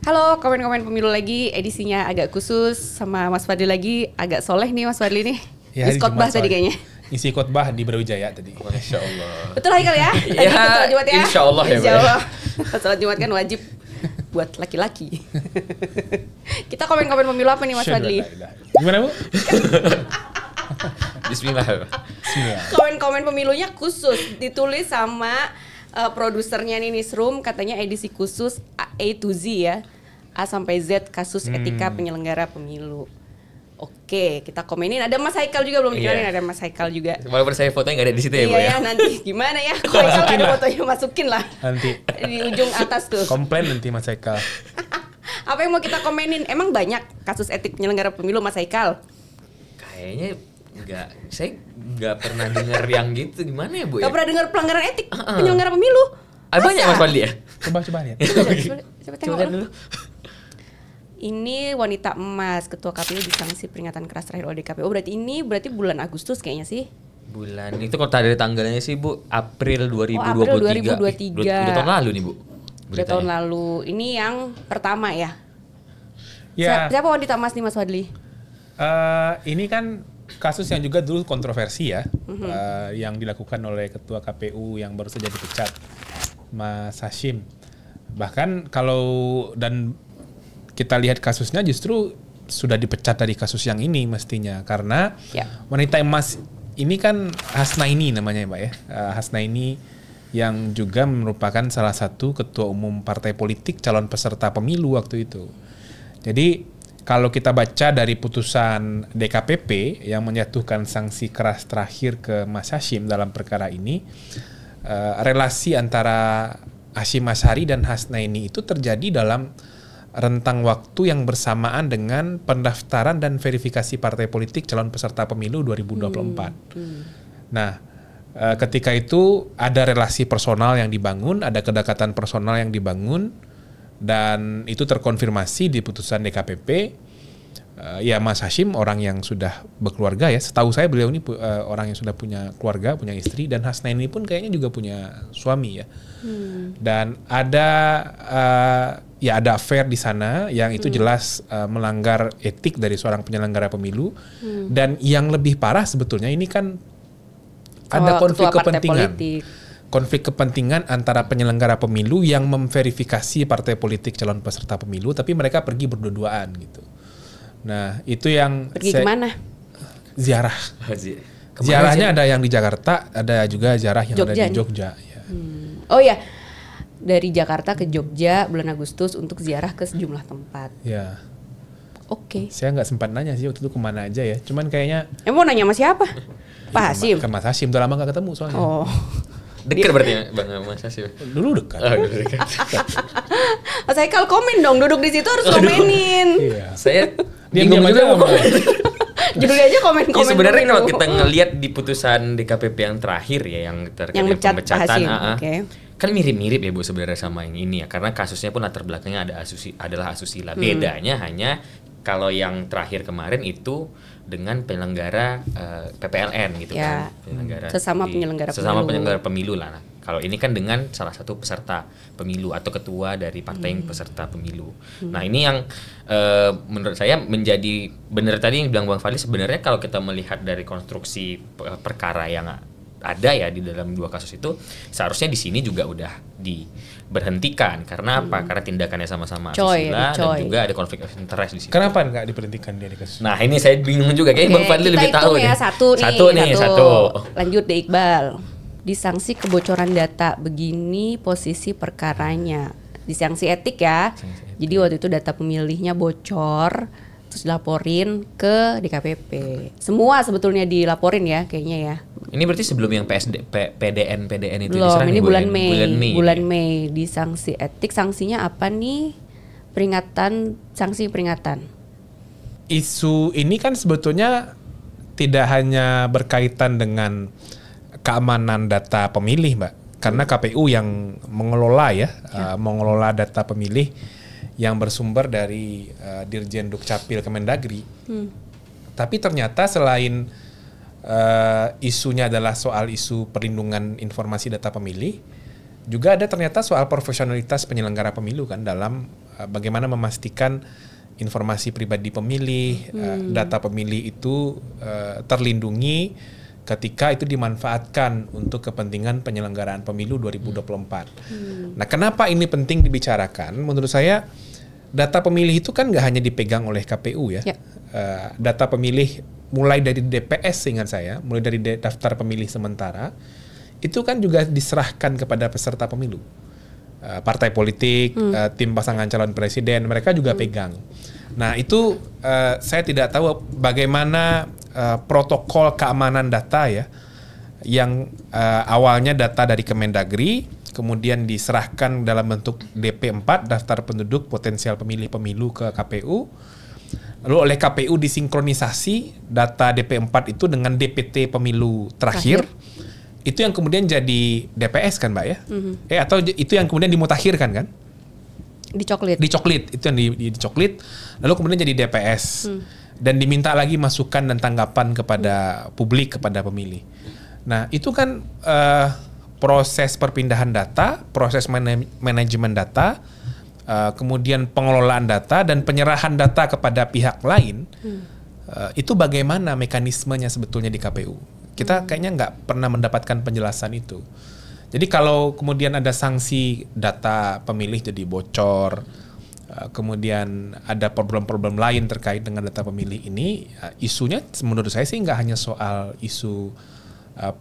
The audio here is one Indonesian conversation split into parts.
Halo, komen-komen pemilu lagi, edisinya agak khusus sama Mas Fadli lagi, agak soleh nih Mas Fadli nih. Ya, Isi khotbah tadi kayaknya. Isi khotbah di Brawijaya tadi. Masya Allah. Betul Haikal ya? Tadi Ya, sholat Jumat ya? insya Allah ya, Insya Allah. Sholat Jumat kan wajib buat laki-laki. Kita komen-komen pemilu apa nih Mas Fadli? Gimana Bu? Bismillah. Bismillah. Komen-komen pemilunya khusus, ditulis sama produsernya nih Newsroom, katanya edisi khusus A to Z ya. A sampai Z kasus etika penyelenggara pemilu. Oke, kita komenin. Ada Mas Haikal juga belum dikenalin, ada Mas Haikal juga. Walaupun saya fotonya nggak ada di situ ya, Bu Iya ya. ya, nanti gimana ya? Kalau Haikal ada fotonya masukin lah. Nanti Di ujung atas tuh. komplain nanti Mas Haikal. Apa yang mau kita komenin? Emang banyak kasus etik penyelenggara pemilu Mas Haikal? Kayaknya saya nggak pernah dengar yang gitu. Gimana ya, Bu ya? Gak pernah dengar pelanggaran etik penyelenggara pemilu? Banyak Mas Fadli ya? Coba lihat. Coba tengok Coba lihat dulu. Ini wanita emas, ketua KPU disanksi peringatan keras terakhir oleh DKPU. Berarti bulan Agustus kayaknya sih. Bulan itu kalau dari tanggalnya sih Bu, April 2023. April 2023. Udah tahun lalu nih Bu. Udah tahun lalu. Ini yang pertama ya. Ya, Siapa wanita emas nih Mas Fadli? ini kan kasus yang juga dulu kontroversi ya, yang dilakukan oleh ketua KPU yang baru saja dipecat, Mas Hashim. Bahkan dan kita lihat kasusnya justru sudah dipecat dari kasus yang ini mestinya, karena wanita emas ini kan Hasnaini namanya Mbak ya. Hasnaini yang juga merupakan salah satu ketua umum partai politik calon peserta pemilu waktu itu. Jadi kalau kita baca dari putusan DKPP yang menjatuhkan sanksi keras terakhir ke Mas Hashim dalam perkara ini, relasi antara Hashim Asyari dan Hasnaini itu terjadi dalam rentang waktu yang bersamaan dengan pendaftaran dan verifikasi partai politik calon peserta pemilu 2024. Nah, ketika itu ada relasi personal yang dibangun, ada kedekatan personal yang dibangun, dan itu terkonfirmasi di putusan DKPP. Ya Mas Hashim orang yang sudah berkeluarga ya, setahu saya beliau ini orang yang sudah punya keluarga, punya istri, dan Hasnaini pun kayaknya juga punya suami ya. Dan ada affair di sana yang itu jelas melanggar etik dari seorang penyelenggara pemilu. Dan yang lebih parah sebetulnya ini kan ada konflik kepentingan. Konflik kepentingan antara penyelenggara pemilu yang memverifikasi partai politik calon peserta pemilu, tapi mereka pergi berdua-duaan gitu. Nah, itu yang pergi kemana? Ziarah. Ziarahnya ada yang di Jakarta, ada juga ziarah yang Jogja ada di Jogja. Ya. Oh ya, dari Jakarta ke Jogja bulan Agustus untuk ziarah ke sejumlah tempat. Ya. Oke. Saya nggak sempat nanya sih waktu itu kemana aja ya. Cuman kayaknya. Mau nanya sama siapa? Pak Hashim. Ke Mas Hashim, udah lama nggak ketemu soalnya. Oh. Dekat berarti ya, Bang Mas Hashim. Dulu dekat. Dulu dekat. Mas Haikal komen dong, duduk di situ harus komenin. Iya. Saya Diam aja ngomong. Judulnya aja komen-komen. Ya, sebenarnya dulu. kalau kita ngelihat di putusan DKPP yang terakhir ya, yang terkait dengan pemecatan, kan mirip-mirip ya Bu sebenarnya sama yang ini ya, karena kasusnya pun latar belakangnya adalah asusila. Bedanya hanya kalau yang terakhir kemarin itu dengan penyelenggara PPLN gitu ya, kan, penyelenggara sesama penyelenggara pemilu lah. Kalau ini kan dengan salah satu peserta pemilu atau ketua dari partai yang peserta pemilu. Nah ini yang menurut saya menjadi benar tadi yang bilang Bang Fadli, sebenarnya kalau kita melihat dari konstruksi perkara yang ada ya di dalam dua kasus itu, seharusnya di sini juga udah diberhentikan. Karena apa? Karena tindakannya sama-sama asusila dan juga ada konflik of interest di sini. Kenapa nggak diberhentikan dia di kasus? Nah ini saya bingung juga, kayaknya Bang Fadli lebih tahu ya, nih. Satu. Lanjut deh Iqbal. Disanksi kebocoran data, begini posisi perkaranya. Disanksi etik ya. Jadi waktu itu data pemilihnya bocor, terus dilaporin ke DKPP. Semua sebetulnya dilaporin ya kayaknya ya. Ini berarti sebelum yang PDN itu belum, ini bulan Mei. Bulan Mei disanksi etik. Sanksinya apa nih? Sanksi peringatan. Isu ini kan sebetulnya tidak hanya berkaitan dengan keamanan data pemilih, Mbak. Karena KPU yang mengelola mengelola data pemilih yang bersumber dari Dirjen Dukcapil Kemendagri. Tapi ternyata selain isunya adalah soal isu perlindungan informasi data pemilih, juga ada ternyata soal profesionalitas penyelenggara pemilu kan dalam bagaimana memastikan informasi pribadi pemilih, data pemilih itu terlindungi ketika itu dimanfaatkan untuk kepentingan penyelenggaraan pemilu 2024. Nah, kenapa ini penting dibicarakan? Menurut saya data pemilih itu kan nggak hanya dipegang oleh KPU ya. Data pemilih mulai dari DPS, seingat saya, mulai dari daftar pemilih sementara, itu kan juga diserahkan kepada peserta pemilu. Partai politik, tim pasangan calon presiden, mereka juga pegang. Nah, itu saya tidak tahu bagaimana protokol keamanan data ya, yang awalnya data dari Kemendagri, kemudian diserahkan dalam bentuk DP4, daftar penduduk potensial pemilih pemilu, ke KPU. Lalu oleh KPU disinkronisasi data DP4 itu dengan DPT pemilu terakhir. Itu yang kemudian jadi DPS kan Mbak ya? Atau itu yang kemudian dimutakhirkan kan? Dicoklit, itu yang dicoklit, lalu kemudian jadi DPS. Dan diminta lagi masukan dan tanggapan kepada publik, kepada pemilih. Nah, itu kan proses perpindahan data, proses manajemen data, kemudian pengelolaan data dan penyerahan data kepada pihak lain. Itu bagaimana mekanismenya sebetulnya di KPU? Kita kayaknya nggak pernah mendapatkan penjelasan itu. Jadi kalau kemudian ada sanksi data pemilih jadi bocor, kemudian ada problem-problem lain terkait dengan data pemilih ini, isunya menurut saya sih nggak hanya soal isu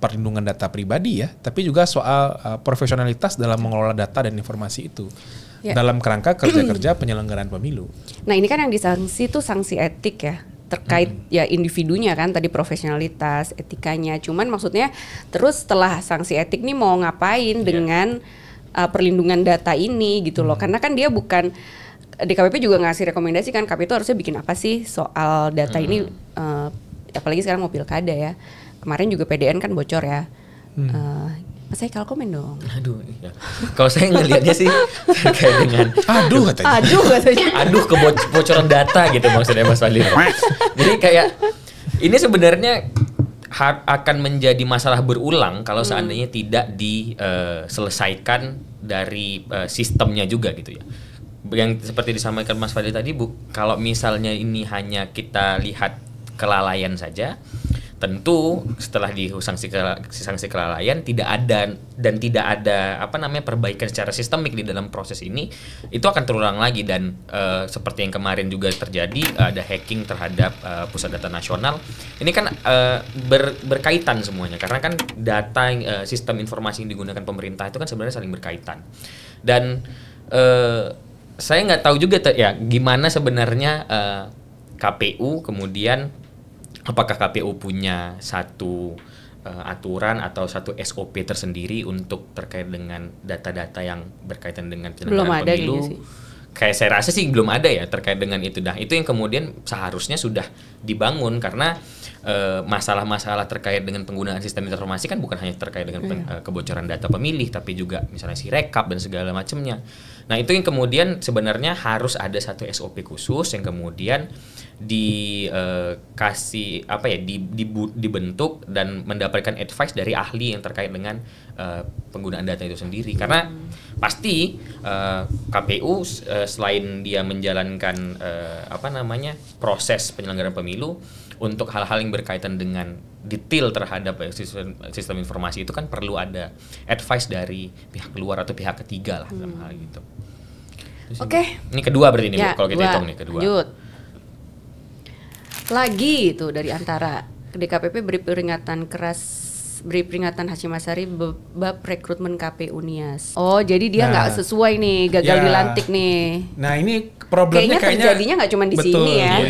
perlindungan data pribadi ya, tapi juga soal profesionalitas dalam mengelola data dan informasi itu dalam kerangka kerja-kerja penyelenggaraan pemilu. Nah, ini kan yang disanksi itu sanksi etik ya, terkait ya individunya kan, tadi profesionalitas, etikanya. Cuman maksudnya terus setelah sanksi etik nih mau ngapain dengan perlindungan data ini gitu loh. Karena kan dia bukan, DKPP juga ngasih rekomendasi kan, KPU itu harusnya bikin apa sih soal data ini, apalagi sekarang mau pilkada ya. Kemarin juga PDN kan bocor ya. Mas Haikal komen dong. Aduh, ya. Kalau saya ngelihatnya sih terkait dengan aduh katanya. Aduh kebocoran data gitu maksudnya Mas Fadli. Jadi kayak ini sebenarnya akan menjadi masalah berulang kalau seandainya tidak diselesaikan dari sistemnya juga gitu ya. Yang seperti disampaikan Mas Fadli tadi, kalau misalnya ini hanya kita lihat kelalaian saja, tentu setelah sanksi kelalaian tidak ada perbaikan secara sistemik di dalam proses ini, itu akan terulang lagi. Dan seperti yang kemarin juga terjadi, ada hacking terhadap pusat data nasional. Ini kan berkaitan semuanya, karena kan data sistem informasi yang digunakan pemerintah itu kan sebenarnya saling berkaitan. Dan saya nggak tahu juga gimana sebenarnya KPU kemudian, apakah KPU punya satu aturan atau satu SOP tersendiri untuk terkait dengan data-data yang berkaitan dengan penyelenggaraan pemilu? Kayak saya rasa sih belum ada ya terkait dengan itu. Nah, itu yang kemudian seharusnya sudah dibangun, karena masalah-masalah terkait dengan penggunaan sistem informasi kan bukan hanya terkait dengan kebocoran data pemilih, tapi juga misalnya Sirekap dan segala macamnya. Nah, itu yang kemudian sebenarnya harus ada satu SOP khusus yang kemudian dibentuk dan mendapatkan advice dari ahli yang terkait dengan penggunaan data itu sendiri. Karena pasti KPU selain dia menjalankan proses penyelenggaraan pemilu, untuk hal-hal yang berkaitan dengan detail terhadap sistem informasi itu kan perlu ada advice dari pihak luar atau pihak ketiga lah dalam hal gitu. Oke. Ini kedua berarti ini kalau kita hitung nih kedua. Lanjut. Lagi itu dari antara DKPP beri peringatan Hasyim Asyari bab rekrutmen KPU Nias. Oh, jadi dia nggak sesuai nih, gagal dilantik nih. Nah, ini problemnya kayaknya terjadinya nggak cuma di sini ya.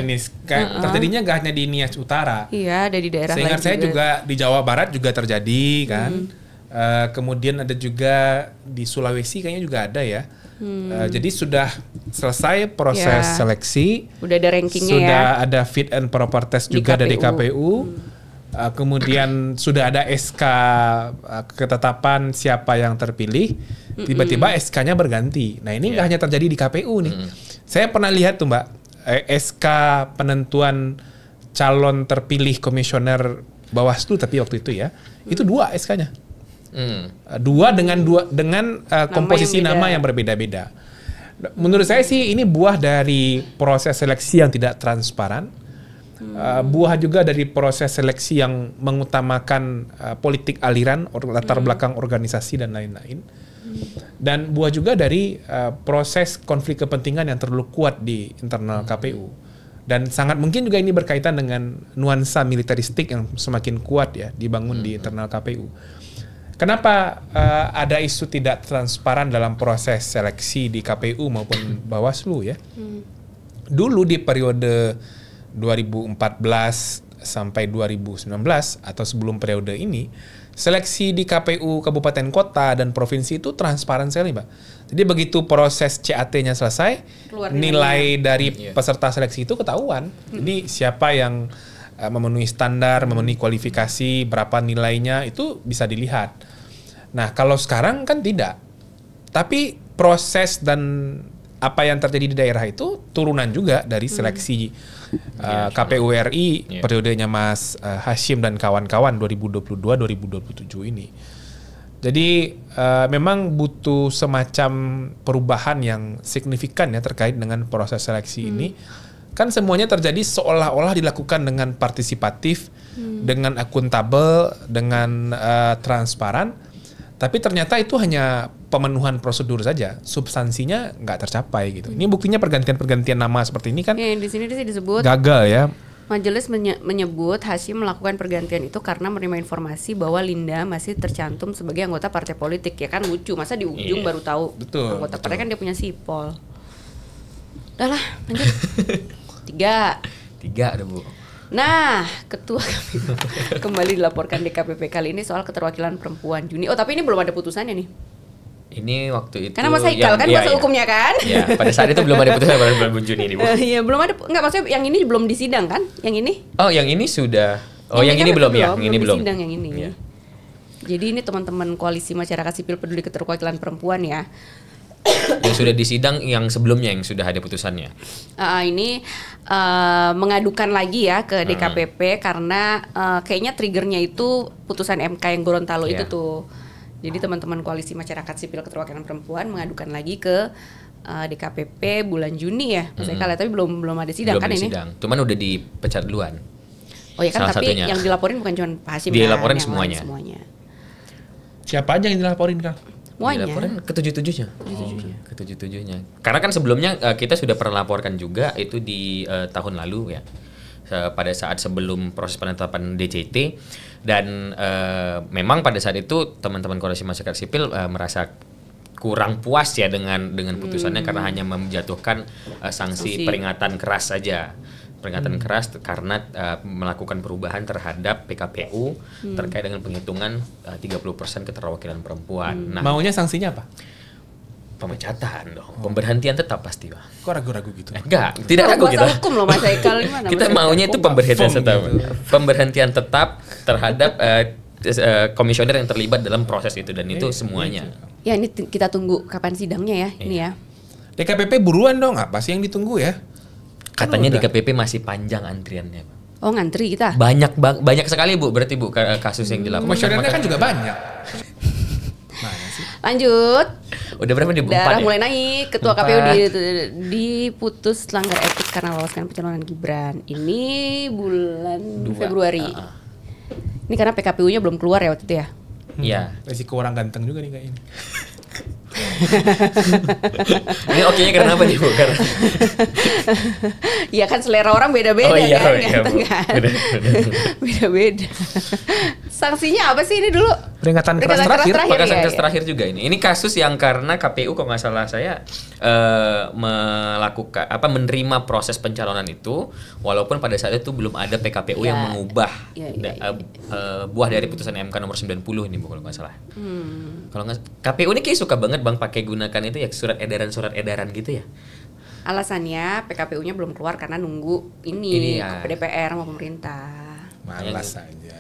Terjadinya nggak hanya di Nias Utara. Iya, ada di daerah lain. Seingat saya juga di Jawa Barat juga terjadi kan. Kemudian ada juga di Sulawesi kayaknya juga ada ya. Jadi sudah selesai proses seleksi. Udah ada rankingnya ya. Sudah ada fit and proper test juga dari KPU. Kemudian sudah ada SK ketetapan siapa yang terpilih. Tiba-tiba SK-nya berganti. Nah, ini nggak hanya terjadi di KPU nih. Saya pernah lihat tuh Mbak, SK penentuan calon terpilih komisioner Bawaslu tapi waktu itu ya, itu 2 SK-nya. Dua dengan komposisi nama yang berbeda-beda. Menurut saya sih ini buah dari proses seleksi yang tidak transparan. Buah juga dari proses seleksi yang mengutamakan politik aliran, latar belakang organisasi dan lain-lain. Dan buah juga dari proses konflik kepentingan yang terlalu kuat di internal KPU. Dan sangat mungkin juga ini berkaitan dengan nuansa militeristik yang semakin kuat ya dibangun di internal KPU. Kenapa ada isu tidak transparan dalam proses seleksi di KPU maupun Bawaslu ya? Dulu di periode 2014 sampai 2019 atau sebelum periode ini, seleksi di KPU kabupaten kota dan provinsi itu transparan sekali, Mbak. Jadi begitu proses CAT-nya selesai, nilai dari peserta seleksi itu ketahuan. Jadi siapa yang memenuhi standar, memenuhi kualifikasi, berapa nilainya itu bisa dilihat. Nah, kalau sekarang kan tidak. Tapi proses dan apa yang terjadi di daerah itu turunan juga dari seleksi KPU RI periodenya Mas Hashim dan kawan-kawan 2022-2027 ini. Jadi memang butuh semacam perubahan yang signifikan ya terkait dengan proses seleksi ini. Kan semuanya terjadi seolah-olah dilakukan dengan partisipatif, dengan akuntabel, dengan transparan. Tapi ternyata itu hanya pemenuhan prosedur saja, substansinya nggak tercapai gitu. Ini buktinya pergantian nama seperti ini kan. Di sini disebut gagal ya. Majelis menyebut Hashim melakukan pergantian itu karena menerima informasi bahwa Linda masih tercantum sebagai anggota partai politik. Ya kan lucu, masa di ujung baru tahu anggota partai, kan dia punya sipol. Udah lah, lanjut. 3 ada Bu. Nah, ketua kembali dilaporkan DKPP kali ini soal keterwakilan perempuan Juni. Oh, tapi ini belum ada putusannya nih. Ini waktu itu. Karena Mas Haikal kan kuasa hukumnya kan? Iya, pada saat itu belum ada putusan pada bulan Juni ini, Bu. Iya, belum ada. Enggak, maksudnya yang ini belum disidang kan? Yang ini? Oh, yang ini sudah. Oh, yang ini belum ya? Yang ini belum. Disidang yang ini. Ya. Jadi ini teman-teman Koalisi Masyarakat Sipil Peduli Keterwakilan Perempuan ya. Yang sudah disidang yang sebelumnya yang sudah ada putusannya. Ini mengadukan lagi ya ke DKPP karena kayaknya triggernya itu putusan MK yang Gorontalo itu tuh. Jadi teman-teman Koalisi Masyarakat Sipil Keterwakilan Perempuan mengadukan lagi ke DKPP bulan Juni ya, Mas Haikal, tapi belum ada sidang kan ini? Sidang. Cuman udah dipecat duluan. Oh ya kan, Salah tapi satunya. yang dilaporin bukan cuma Pak Hashim, dilaporin kan, semuanya. Siapa aja yang dilaporin kan? Semuanya. Dilaporin ke-7-7-nya. Ke-7-7-nya. Karena kan sebelumnya kita sudah pernah laporkan juga itu di tahun lalu ya. Pada saat sebelum proses penetapan DCT, dan memang pada saat itu teman-teman Koalisi Masyarakat Sipil merasa kurang puas ya dengan putusannya karena hanya menjatuhkan sanksi peringatan keras saja. Peringatan keras karena melakukan perubahan terhadap PKPU terkait dengan penghitungan 30% keterwakilan perempuan. Nah, maunya sanksinya apa? Pemecatan dong, pemberhentian tetap pasti, Pak. Kok ragu-ragu gitu? Enggak, tidak ragu kita. Hukum loh Mas Haikal, gimana? Kita maunya itu pemberhentian tetap. Pemberhentian tetap terhadap komisioner yang terlibat dalam proses itu, dan itu semuanya. Ya ini kita tunggu kapan sidangnya ya, ini ya. DKPP buruan dong, apa sih yang ditunggu ya? Katanya DKPP masih panjang antriannya. Oh, ngantri kita? Banyak sekali Bu, berarti Bu kasus yang dilakukan. Komisionernya kan juga banyak. Lanjut. Udah berapa nih Bu? Darah mulai naik. Ketua KPU diputus langgar etik karena loloskan pencalonan Gibran. Ini bulan Februari. Ini karena PKPU-nya belum keluar ya waktu itu ya? Iya. Resiko orang ganteng juga nih kayak ini. Ini oke-nya karena apa nih Bu? Karena ya kan selera orang beda-beda kan, ganteng kan. Beda-beda. Sanksinya apa sih ini dulu? Peringatan keras terakhir. Peringatan keras terakhir juga ini. Ini kasus yang karena KPU kalau nggak salah saya melakukan menerima proses pencalonan itu walaupun pada saat itu belum ada PKPU yang mengubah buah dari putusan MK nomor 90 ini Bu kalau nggak salah. Kalau nggak, KPU ini kayak suka banget Bang pakai gunakan itu ya surat edaran gitu ya. Alasannya PKPU-nya belum keluar karena nunggu ini ke DPR sama pemerintah. Malas aja.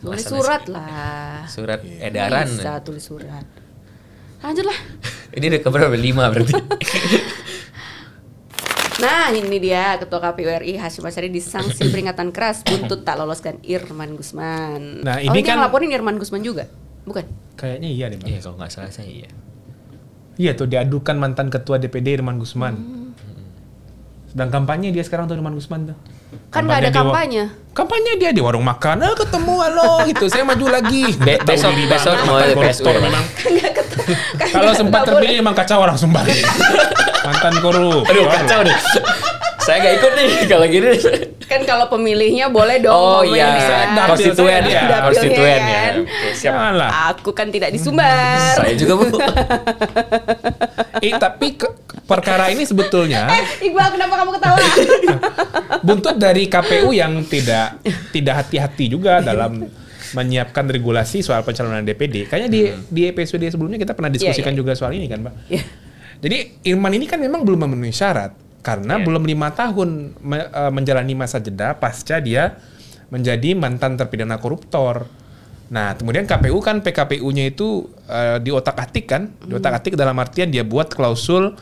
Tulis surat lah. Surat edaran. Bisa tulis surat. Lanjut lah. Ini udah keberapa? 5 berarti. Nah ini dia Ketua KPU RI Hashim Asyari disanksi peringatan keras buntut tak loloskan Irman Gusman. Nah ini kan yang laporin Irman Gusman juga, bukan? Kayaknya iya deh Bang. Iya kalau nggak salah saya iya. Iya tuh diadukan mantan ketua DPD Irman Gusman. Sedang kampanye dia sekarang tuh Irman Gusman tuh. Kan nggak ada kampanye. Kampanye dia di warung makan, ketemu halo gitu, saya maju lagi. Besok mau ada PSU ya? Memang. Kalau sempat terpilih emang kacau orang Sumbar. Mantan korup. Aduh kacau nih. Saya nggak ikut nih kalau gini. Kan kalau pemilihnya boleh dong. Oh iya, konstituen ya. Konstituen ya. Oke, siap. Aku kan tidak di Sumbar. Saya juga Bu. Tapi perkara ini sebetulnya Iqbal, kenapa kamu ketawa? buntut dari KPU yang tidak hati-hati juga dalam menyiapkan regulasi soal pencalonan DPD. Kayaknya di episode sebelumnya kita pernah diskusikan juga soal ini kan, Mbak. Jadi Irman ini kan memang belum memenuhi syarat karena belum 5 tahun menjalani masa jeda pasca dia menjadi mantan terpidana koruptor. Nah, kemudian KPU kan PKPU-nya itu diotak-atik kan, diotak-atik dalam artian dia buat klausul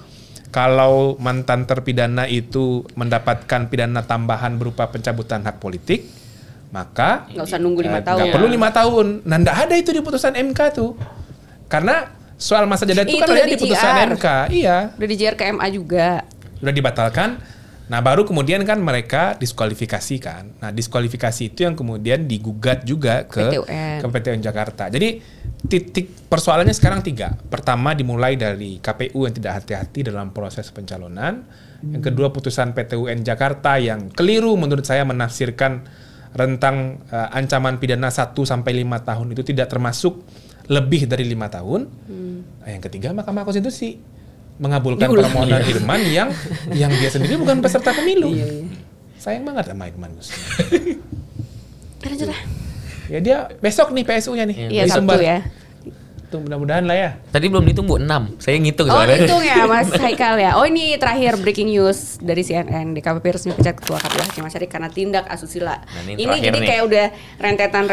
kalau mantan terpidana itu mendapatkan pidana tambahan berupa pencabutan hak politik, maka nggak usah nunggu 5 tahun. Nggak perlu 5 tahun. Nah, nggak ada itu di putusan MK tuh. Karena soal masa jeda itu kan ada di putusan MK. Iya. Udah di JR ke MA juga. Udah dibatalkan. Nah, baru kemudian kan mereka diskualifikasi kan. Nah, diskualifikasi itu yang kemudian digugat juga ke PT UN Jakarta. Jadi titik persoalannya sekarang 3. Pertama dimulai dari KPU yang tidak hati-hati dalam proses pencalonan. Yang kedua putusan PT UN Jakarta yang keliru menurut saya menafsirkan rentang ancaman pidana 1 sampai 5 tahun itu tidak termasuk lebih dari 5 tahun. Nah, yang ketiga Mahkamah Konstitusi mengabulkan permohonan Irman yang dia sendiri bukan peserta pemilu. Sayang banget sama Irman Gusman. Ya dia besok nih PSU-nya nih. Iya, Sabtu ya. Itu mudah-mudahan lah ya. Tadi belum dihitung Bu, 6. Saya ngitung soalnya. Oh, hitung ya Mas Haikal ya. Oh, ini terakhir breaking news dari CNN. DKPP resmi pecat Ketua KPU Hasyim Asyari karena tindak asusila. Nah, ini jadi nih. kayak udah rentetan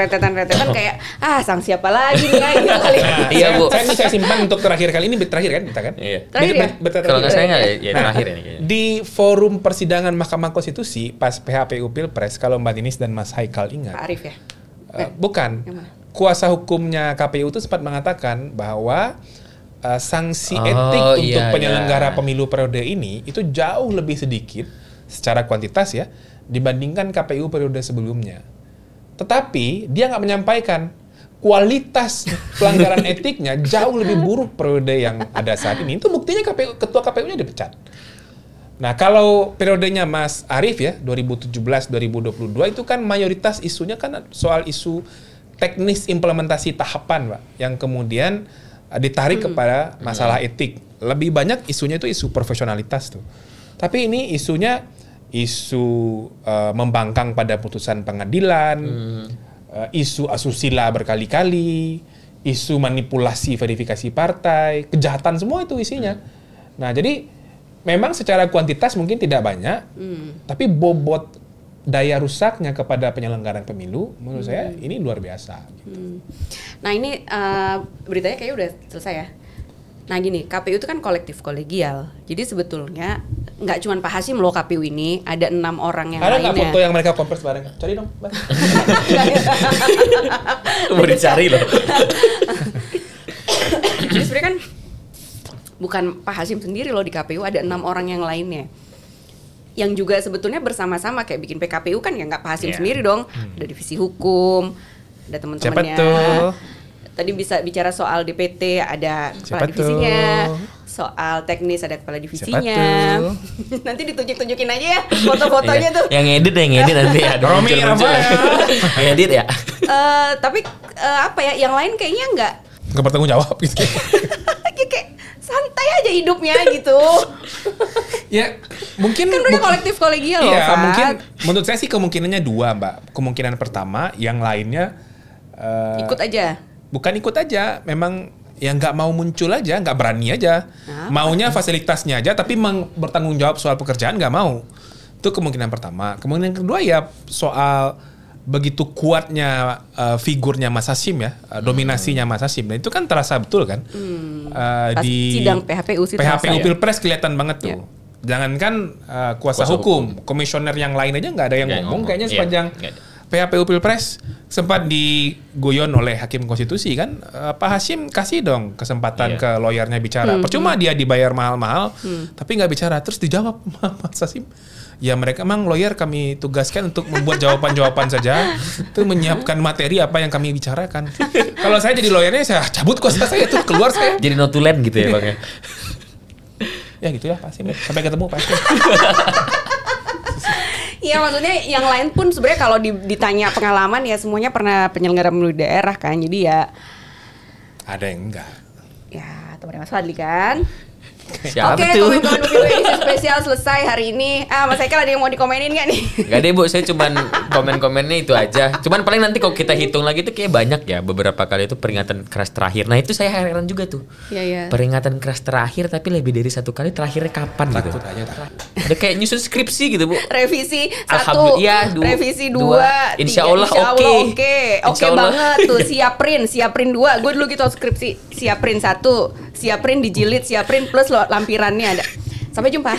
kayak sanksi apa lagi nih gitu kali. Iya, Bu. Saya simpan untuk terakhir kali ini, terakhir kan kita kan? Iya. Terakhir ya? Kalau nggak saya nggak ya terakhir ini kayaknya. Di forum persidangan Mahkamah Konstitusi pas PHPU Pilpres, kalau Mbak Dinis dan Mas Haikal ingat. Pak Arief ya? Bukan. Kuasa hukumnya KPU itu sempat mengatakan bahwa sanksi etik untuk penyelenggara pemilu periode ini itu jauh lebih sedikit secara kuantitas ya dibandingkan KPU periode sebelumnya. Tetapi dia nggak menyampaikan kualitas pelanggaran etiknya jauh lebih buruk periode yang ada saat ini. Itu buktinya ketua KPU-nya dipecat. Nah, kalau periodenya Mas Arief ya 2017-2022 itu kan mayoritas isunya kan soal isu teknis implementasi tahapan, Pak, yang kemudian ditarik kepada masalah etik. Lebih banyak isunya itu isu profesionalitas tuh. Tapi ini isunya isu membangkang pada putusan pengadilan, isu asusila berkali-kali, isu manipulasi verifikasi partai, kejahatan semua itu isinya. Nah, jadi memang secara kuantitas mungkin tidak banyak, tapi bobot daya rusaknya kepada penyelenggaraan pemilu menurut saya ini luar biasa. Gitu. Nah ini beritanya kayaknya udah selesai ya. Nah gini, KPU itu kan kolektif kolegial. Jadi sebetulnya nggak cuma Pak Hasyim loh KPU ini, ada 6 orang yang lainnya. Ada nggak foto yang mereka kompres bareng? Cari dong, Mbak. Mau dicari loh. Jadi sebenarnya kan bukan Pak Hasyim sendiri loh di KPU, ada 6 orang yang lainnya. Yang juga sebetulnya bersama-sama kayak bikin PKPU kan ya nggak Pak Hasyim sendiri dong. Ada divisi hukum, ada teman-temannya. Tadi bisa bicara soal DPT, ada kepala divisinya. Soal teknis ada kepala divisinya. Nanti ditunjuk-tunjukin aja ya foto-fotonya tuh. Yang edit nanti ada Romi apa ya? Yang edit ya. Tapi apa ya? Yang lain kayaknya nggak bertanggung jawab gitu. Kayak santai aja hidupnya gitu. Ya mungkin kan mereka kolektif kolegial loh. Iya, mungkin menurut saya sih kemungkinannya 2, Mbak. Kemungkinan pertama yang lainnya ikut aja. Bukan ikut aja, memang yang nggak mau muncul aja, nggak berani aja. Maunya fasilitasnya aja, tapi bertanggung jawab soal pekerjaan nggak mau. Itu kemungkinan pertama. Kemungkinan kedua ya soal begitu kuatnya figurnya Mas Hasyim ya, dominasinya Mas Hasyim. Nah itu kan terasa betul kan. Di sidang PHPU sih PHPU Pilpres kelihatan banget tuh. Jangankan kuasa hukum, komisioner yang lain aja nggak ada yang ngomong kayaknya sepanjang PHPU Pilpres sempat diguyon oleh Hakim Konstitusi kan, Pak Hasyim kasih dong kesempatan ke lawyernya bicara. Percuma dia dibayar mahal-mahal, tapi nggak bicara. Terus dijawab Mas Hasyim, ya mereka emang lawyer kami tugaskan untuk membuat jawaban-jawaban saja, itu menyiapkan materi apa yang kami bicarakan. Kalau saya jadi lawyernya saya cabut kuasa saya tuh, keluar saya. Jadi notulen gitu ya Bang ya. Ya gitu ya Pak Hasyim. Sampai ketemu Pak Hasyim. Iya, maksudnya yang lain pun sebenarnya kalau ditanya pengalaman ya semuanya pernah penyelenggara pemilu daerah kan. Jadi ya ada yang enggak. Ya, teman Mas Fadli kan. Siapa Oke, tuh? komen-komen pemilu edisi spesial selesai hari ini. Mas Haikal ada yang mau dikomenin nggak nih? Gak deh Bu, saya cuman komen-komennya itu aja. Cuman paling nanti kalau kita hitung lagi tuh kayak banyak ya. Beberapa kali itu peringatan keras terakhir. Nah itu saya heran juga tuh. Iya. Peringatan keras terakhir tapi lebih dari satu kali, terakhirnya kapan gitu. Takut aja. Ada kayak nyusun skripsi gitu Bu. Revisi 1, Alhamdulillah, revisi 2, Insya 3, Allah oke. Oke Insya Allah. banget tuh. Siaprin 2. Gue dulu gitu skripsi. Siaprin 1, siaprin dijilid, siaprin plus lampirannya ada. Sampai jumpa.